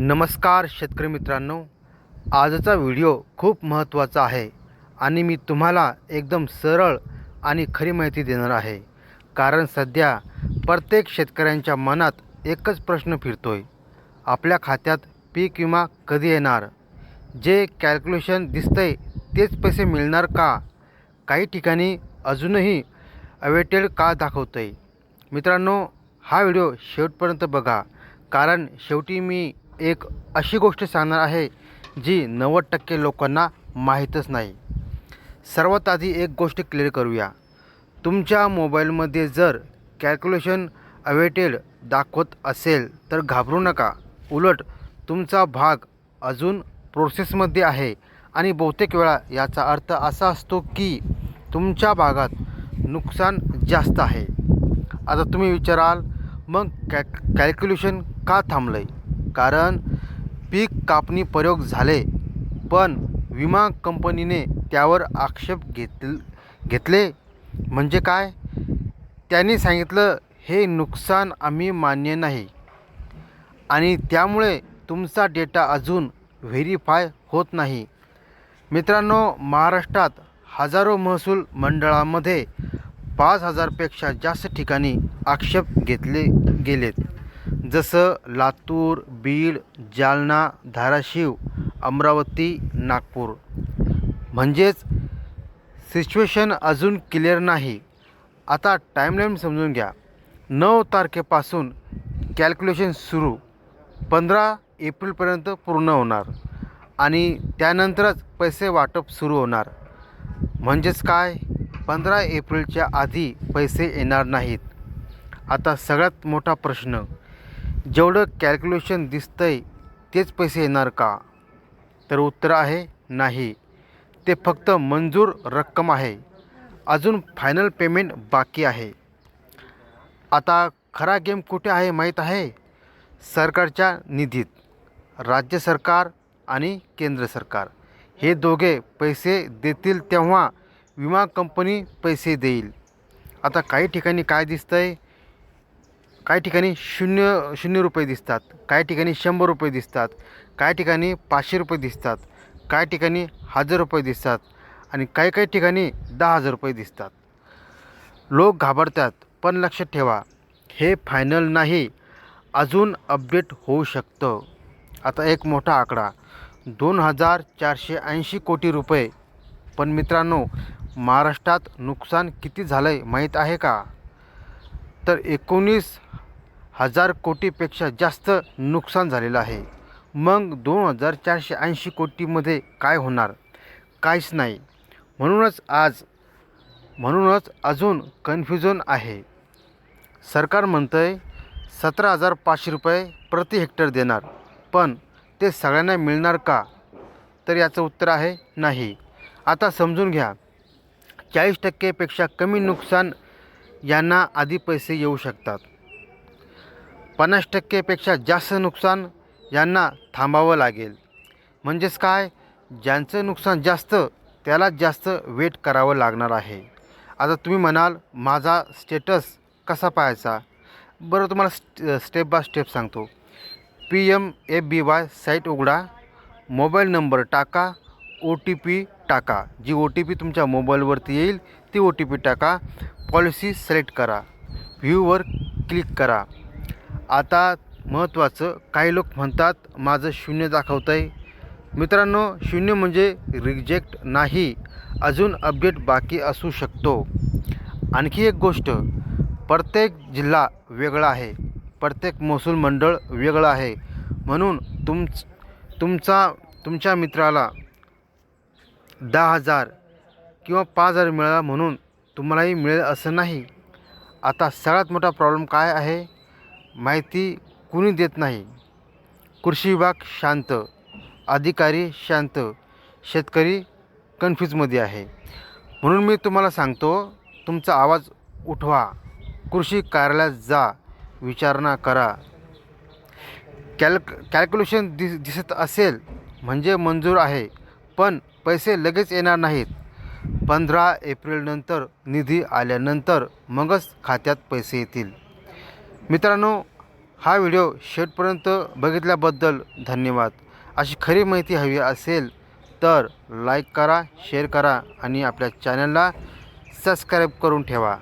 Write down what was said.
नमस्कार शेतकरी मित्रांनो, आजचा व्हिडिओ खूप महत्त्वाचा आहे आणि मी तुम्हाला एकदम सरळ आणि खरी माहिती देणार आहे. कारण सध्या प्रत्येक शेतकऱ्यांच्या मनात एकच प्रश्न फिरतोय, आपल्या खात्यात पीक विमा कधी येणार? जे कॅल्क्युलेशन दिसतंय तेच पैसे मिळणार का? काही ठिकाणी अजूनही अवेटेड का दाखवतंय? मित्रांनो, हा व्हिडिओ शेवटपर्यंत बघा, कारण शेवटी मी एक अशी गोष्ट सांगणार आहे जी 90% लोकांना माहीतच नाही. सर्वात आधी एक गोष्ट क्लिअर करूया. तुमच्या मोबाईलमध्ये जर कॅल्क्युलेशन अवेटेड दाखवत असेल तर घाबरू नका. उलट तुमचा भाग अजून प्रोसेसमध्ये आहे आणि बहुतेक वेळा याचा अर्थ असा असतो की तुमच्या भागात नुकसान जास्त आहे. आता तुम्ही विचाराल, मग कॅल्क्युलेशन का थांबलं आहे? कारण पीक कापणी प्रयोग झाले, पण विमा कंपनीने त्यावर आक्षेप घेतले. म्हणजे काय? त्यांनी सांगितलं, हे नुकसान आम्ही मान्य नाही आणि त्यामुळे तुमचा डेटा अजून व्हेरीफाय होत नाही. मित्रांनो, महाराष्ट्रात हजारो महसूल मंडळामध्ये 5,000 पेक्षा जास्त ठिकाणी आक्षेप घेतले गेलेत. जसं लातूर, बीड, जालना, धाराशिव, अमरावती, नागपूर. म्हणजेच सिच्युएशन अजून क्लिअर नाही. आता टाईमलाईन समजून घ्या. 9 तारखेपासून कॅल्क्युलेशन सुरू, 15 एप्रिलपर्यंत पूर्ण होणार आणि त्यानंतरच पैसे वाटप सुरू होणार. म्हणजेच काय? 15 एप्रिलच्या आधी पैसे येणार नाहीत. आता सगळ्यात मोठा प्रश्न, जेवढं कॅल्क्युलेशन दिसतंय तेच पैसे येणार का? तर उत्तर आहे नाही. ते फक्त मंजूर रक्कम आहे, अजून फायनल पेमेंट बाकी आहे. आता खरा गेम कुठे आहे माहीत आहे? सरकारच्या निधीत. राज्य सरकार आणि केंद्र सरकार हे दोघे पैसे देतील तेव्हा विमा कंपनी पैसे देईल. आता काही ठिकाणी काय दिसतंय? काही ठिकाणी शून्य रुपये दिसतात, काही ठिकाणी 100 रुपये दिसतात, काही ठिकाणी 500 रुपये दिसतात, काही ठिकाणी 1000 रुपये दिसतात आणि काही ठिकाणी 10,000 रुपये दिसतात. लोक घाबरतात, पण लक्षात ठेवा, हे फायनल नाही, अजून अपडेट होऊ शकतं. आता एक मोठा आकडा, 2,480 कोटी रुपये. पण मित्रांनो, महाराष्ट्रात नुकसान किती झालं आहे माहीत आहे का? तर 19,000 कोटीपेक्षा जास्त नुकसान झालेलं आहे. मग 2,480 कोटीमध्ये काय होणार? काहीच नाही. म्हणूनच अजून कन्फ्युजन आहे. सरकार म्हणतंय 17,500 रुपये प्रति हेक्टर देणार, पण ते सगळ्यांना मिळणार का? तर याचं उत्तर आहे नाही. आता समजून घ्या, 40% पेक्षा कमी नुकसान यांना आधी पैसे येऊ शकतात. 50% पेक्षा जास्त नुकसान यांना थांबावं लागेल. म्हणजेच काय? ज्यांचं नुकसान जास्त त्याला जास्त वेट करावं लागणार आहे. आता तुम्ही म्हणाल, माझा स्टेटस कसा पाहायचा? बरं, तुम्हाला स्टेप बाय स्टेप सांगतो. PMFBY साईट उघडा, मोबाईल नंबर टाका, OTP टाका. जी OTP तुमच्या मोबाईलवरती येईल ती OTP टाका. पॉलिसी सिलेक्ट करा, व्ह्यूवर क्लिक करा. आता महत्त्वाचं, काही लोक म्हणतात माझं 0 दाखवतं आहे. मित्रांनो, 0 म्हणजे रिजेक्ट नाही, अजून अपडेट बाकी असू शकतो. आणखी एक गोष्ट, प्रत्येक जिल्हा वेगळा आहे, प्रत्येक महसूल मंडळ वेगळं आहे. म्हणून तुमच्या मित्राला 10,000 किंवा 5,000 मिळाला म्हणून तुम्हालाही मिळेल असं नाही. आता सगळ्यात मोठा प्रॉब्लेम काय आहे? माहिती कुणी देत नाही. कृषी विभाग शांत, अधिकारी शांत, शेतकरी कन्फ्यूजमध्ये आहे. म्हणून मी तुम्हाला सांगतो, तुमचा आवाज उठवा, कृषी कार्यालयात जा, विचारणा करा. कॅल्क्युलेशन दिसत असेल म्हणजे मंजूर आहे, पण पैसे लगेच येणार नाहीत. 15 एप्रिलनंतर निधी आल्यानंतर मगच खात्यात पैसे येतील. मित्रांनो, हा व्हिडिओ शेवटपर्यंत बघितल्याबद्दल धन्यवाद. अशी खरी माहिती हवी असेल तर लाईक करा, शेअर करा आणि आपल्या चॅनलला सबस्क्राईब करून ठेवा.